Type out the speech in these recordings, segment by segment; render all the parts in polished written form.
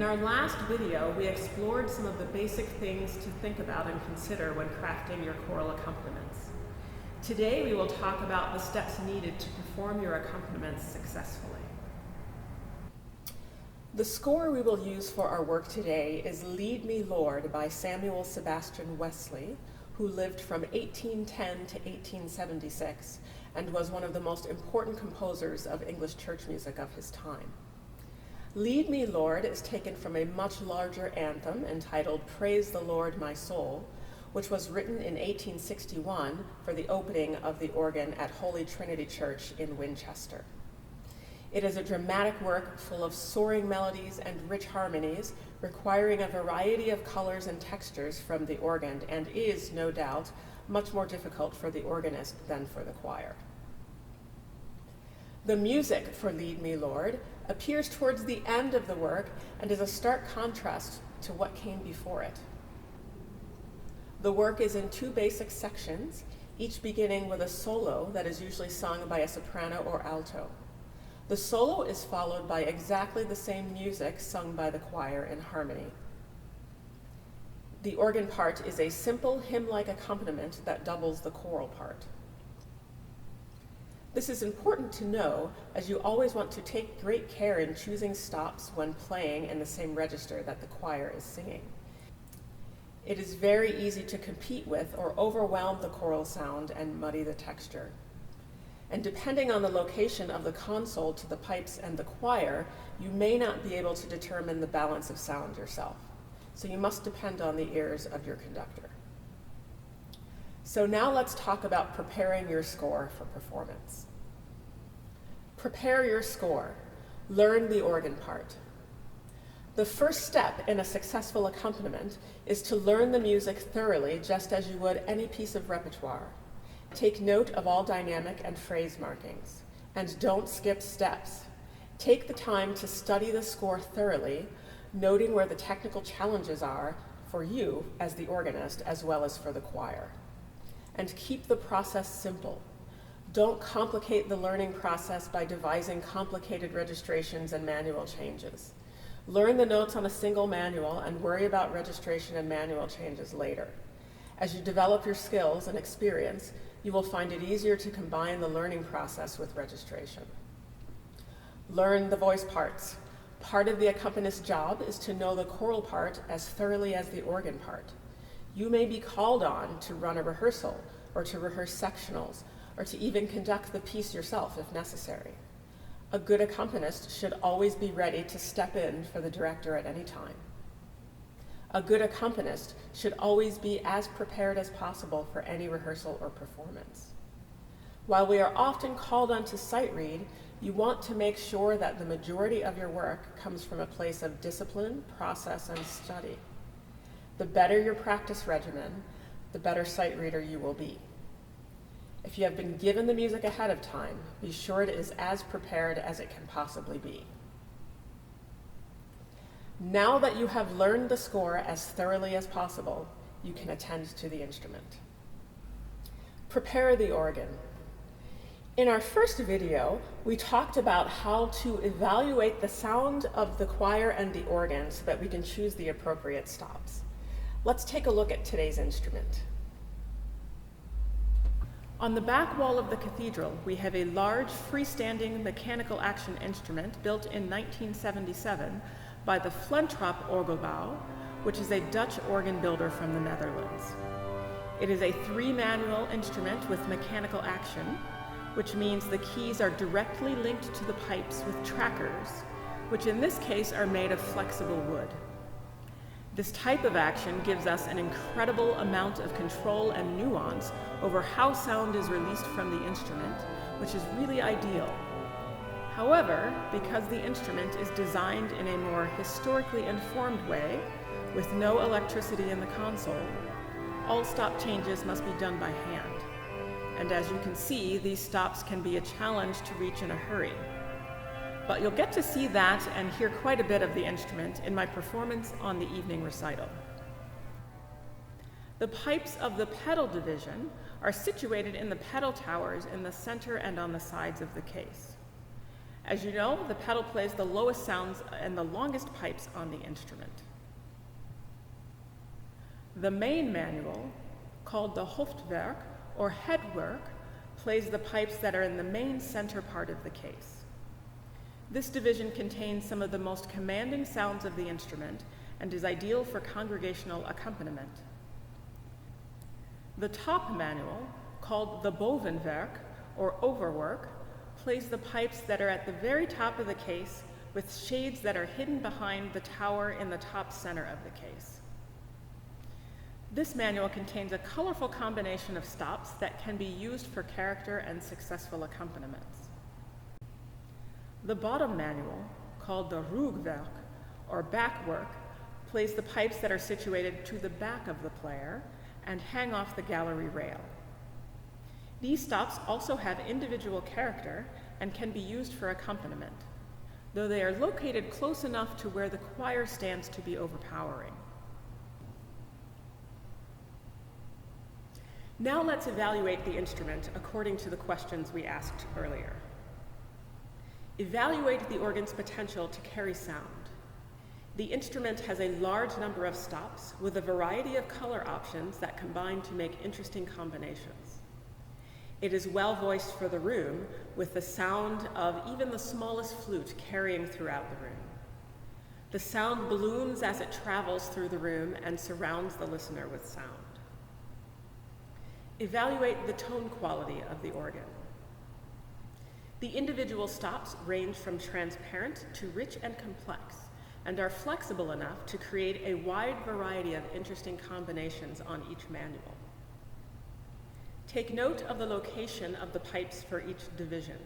In our last video, we explored some of the basic things to think about and consider when crafting your choral accompaniments. Today, we will talk about the steps needed to perform your accompaniments successfully. The score we will use for our work today is Lead Me, Lord by Samuel Sebastian Wesley, who lived from 1810 to 1876 and was one of the most important composers of English church music of his time. Lead Me, Lord is taken from a much larger anthem entitled Praise the Lord, My Soul, which was written in 1861 for the opening of the organ at Holy Trinity Church in Winchester. It is a dramatic work full of soaring melodies and rich harmonies, requiring a variety of colors and textures from the organ, and is, no doubt, much more difficult for the organist than for the choir. The music for Lead Me, Lord appears towards the end of the work and is a stark contrast to what came before it. The work is in two basic sections, each beginning with a solo that is usually sung by a soprano or alto. The solo is followed by exactly the same music sung by the choir in harmony. The organ part is a simple hymn-like accompaniment that doubles the choral part. This is important to know, as you always want to take great care in choosing stops when playing in the same register that the choir is singing. It is very easy to compete with or overwhelm the choral sound and muddy the texture. And depending on the location of the console to the pipes and the choir, you may not be able to determine the balance of sound yourself. So you must depend on the ears of your conductor. So now let's talk about preparing your score for performance. Prepare your score. Learn the organ part. The first step in a successful accompaniment is to learn the music thoroughly, just as you would any piece of repertoire. Take note of all dynamic and phrase markings, and don't skip steps. Take the time to study the score thoroughly, noting where the technical challenges are for you as the organist as well as for the choir. And keep the process simple. Don't complicate the learning process by devising complicated registrations and manual changes. Learn the notes on a single manual and worry about registration and manual changes later. As you develop your skills and experience, you will find it easier to combine the learning process with registration. Learn the voice parts. Part of the accompanist's job is to know the choral part as thoroughly as the organ part. You may be called on to run a rehearsal, or to rehearse sectionals, or to even conduct the piece yourself if necessary. A good accompanist should always be ready to step in for the director at any time. A good accompanist should always be as prepared as possible for any rehearsal or performance. While we are often called on to sight read, you want to make sure that the majority of your work comes from a place of discipline, process, and study. The better your practice regimen, the better sight reader you will be. If you have been given the music ahead of time, be sure it is as prepared as it can possibly be. Now that you have learned the score as thoroughly as possible, you can attend to the instrument. Prepare the organ. In our first video, we talked about how to evaluate the sound of the choir and the organ so that we can choose the appropriate stops. Let's take a look at today's instrument. On the back wall of the cathedral, we have a large freestanding mechanical action instrument built in 1977 by the Flentrop Orgelbouw, which is a Dutch organ builder from the Netherlands. It is a 3-manual instrument with mechanical action, which means the keys are directly linked to the pipes with trackers, which in this case are made of flexible wood. This type of action gives us an incredible amount of control and nuance over how sound is released from the instrument, which is really ideal. However, because the instrument is designed in a more historically informed way, with no electricity in the console, all stop changes must be done by hand. And as you can see, these stops can be a challenge to reach in a hurry. But you'll get to see that and hear quite a bit of the instrument in my performance on the evening recital. The pipes of the pedal division are situated in the pedal towers in the center and on the sides of the case. As you know, the pedal plays the lowest sounds and the longest pipes on the instrument. The main manual, called the Hoofdwerk, or headwork, plays the pipes that are in the main center part of the case. This division contains some of the most commanding sounds of the instrument and is ideal for congregational accompaniment. The top manual, called the Bovenwerk, or overwork, plays the pipes that are at the very top of the case with shades that are hidden behind the tower in the top center of the case. This manual contains a colorful combination of stops that can be used for character and successful accompaniments. The bottom manual, called the Rugwerk, or backwork, plays the pipes that are situated to the back of the player and hang off the gallery rail. These stops also have individual character and can be used for accompaniment, though they are located close enough to where the choir stands to be overpowering. Now let's evaluate the instrument according to the questions we asked earlier. Evaluate the organ's potential to carry sound. The instrument has a large number of stops with a variety of color options that combine to make interesting combinations. It is well voiced for the room, with the sound of even the smallest flute carrying throughout the room. The sound balloons as it travels through the room and surrounds the listener with sound. Evaluate the tone quality of the organ. The individual stops range from transparent to rich and complex, and are flexible enough to create a wide variety of interesting combinations on each manual. Take note of the location of the pipes for each division.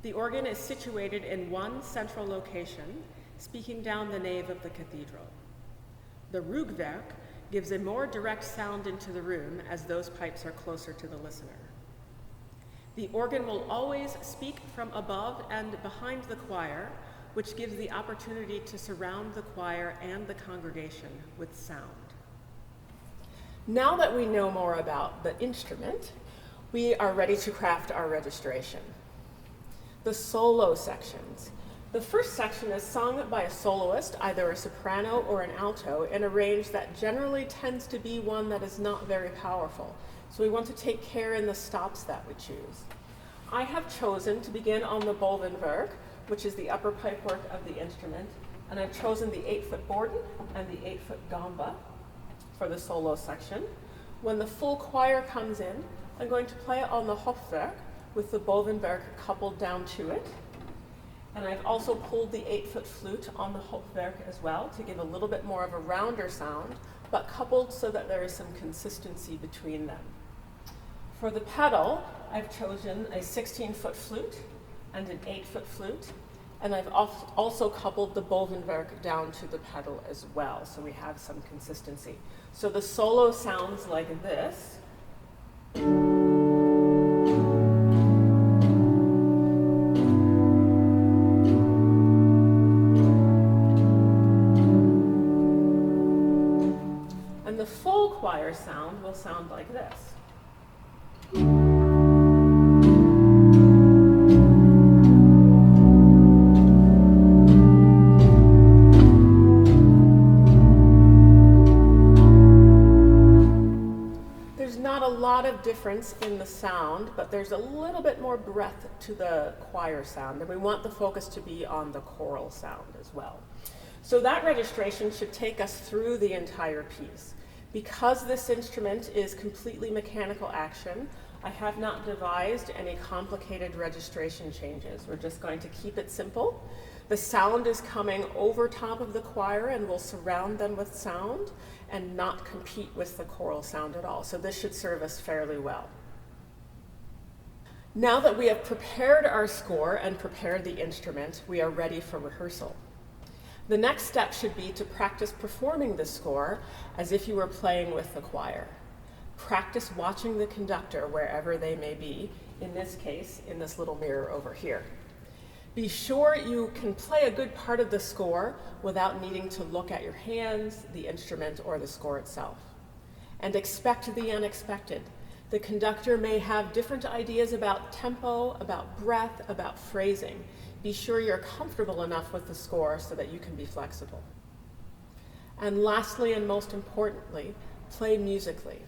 The organ is situated in one central location, speaking down the nave of the cathedral. The Rugwerk gives a more direct sound into the room as those pipes are closer to the listener. The organ will always speak from above and behind the choir, which gives the opportunity to surround the choir and the congregation with sound. Now that we know more about the instrument, we are ready to craft our registration. The solo sections. The first section is sung by a soloist, either a soprano or an alto, in a range that generally tends to be one that is not very powerful. So we want to take care in the stops that we choose. I have chosen to begin on the Bovenwerk, which is the upper pipe work of the instrument, and I've chosen the 8-foot Borden and the 8-foot Gamba for the solo section. When the full choir comes in, I'm going to play on the Hoofdwerk with the Bovenwerk coupled down to it. And I've also pulled the 8-foot flute on the Hoofdwerk as well to give a little bit more of a rounder sound, but coupled so that there is some consistency between them. For the pedal, I've chosen a 16-foot flute and an 8-foot flute, and I've also coupled the Bovenwerk down to the pedal as well, so we have some consistency. So the solo sounds like this. And the full choir sound will sound like this. Of difference in the sound, but there's a little bit more breadth to the choir sound, and we want the focus to be on the choral sound as well. So that registration should take us through the entire piece. Because this instrument is completely mechanical action, I have not devised any complicated registration changes. We're just going to keep it simple. The sound is coming over top of the choir and will surround them with sound and not compete with the choral sound at all. So this should serve us fairly well. Now that we have prepared our score and prepared the instrument, we are ready for rehearsal. The next step should be to practice performing the score as if you were playing with the choir. Practice watching the conductor wherever they may be, in this case, in this little mirror over here. Be sure you can play a good part of the score without needing to look at your hands, the instrument, or the score itself. And expect the unexpected. The conductor may have different ideas about tempo, about breath, about phrasing. Be sure you're comfortable enough with the score so that you can be flexible. And lastly, and most importantly, play musically.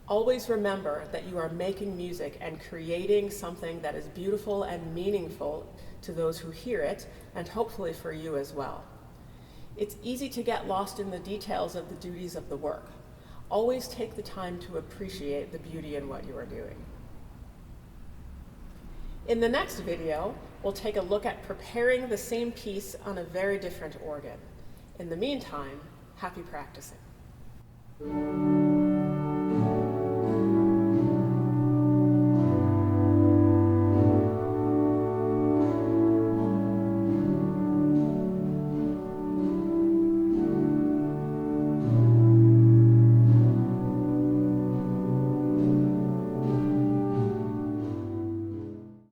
Always remember that you are making music and creating something that is beautiful and meaningful to those who hear it, and hopefully for you as well. It's easy to get lost in the details of the duties of the work. Always take the time to appreciate the beauty in what you are doing. In the next video, we'll take a look at preparing the same piece on a very different organ. In the meantime, happy practicing.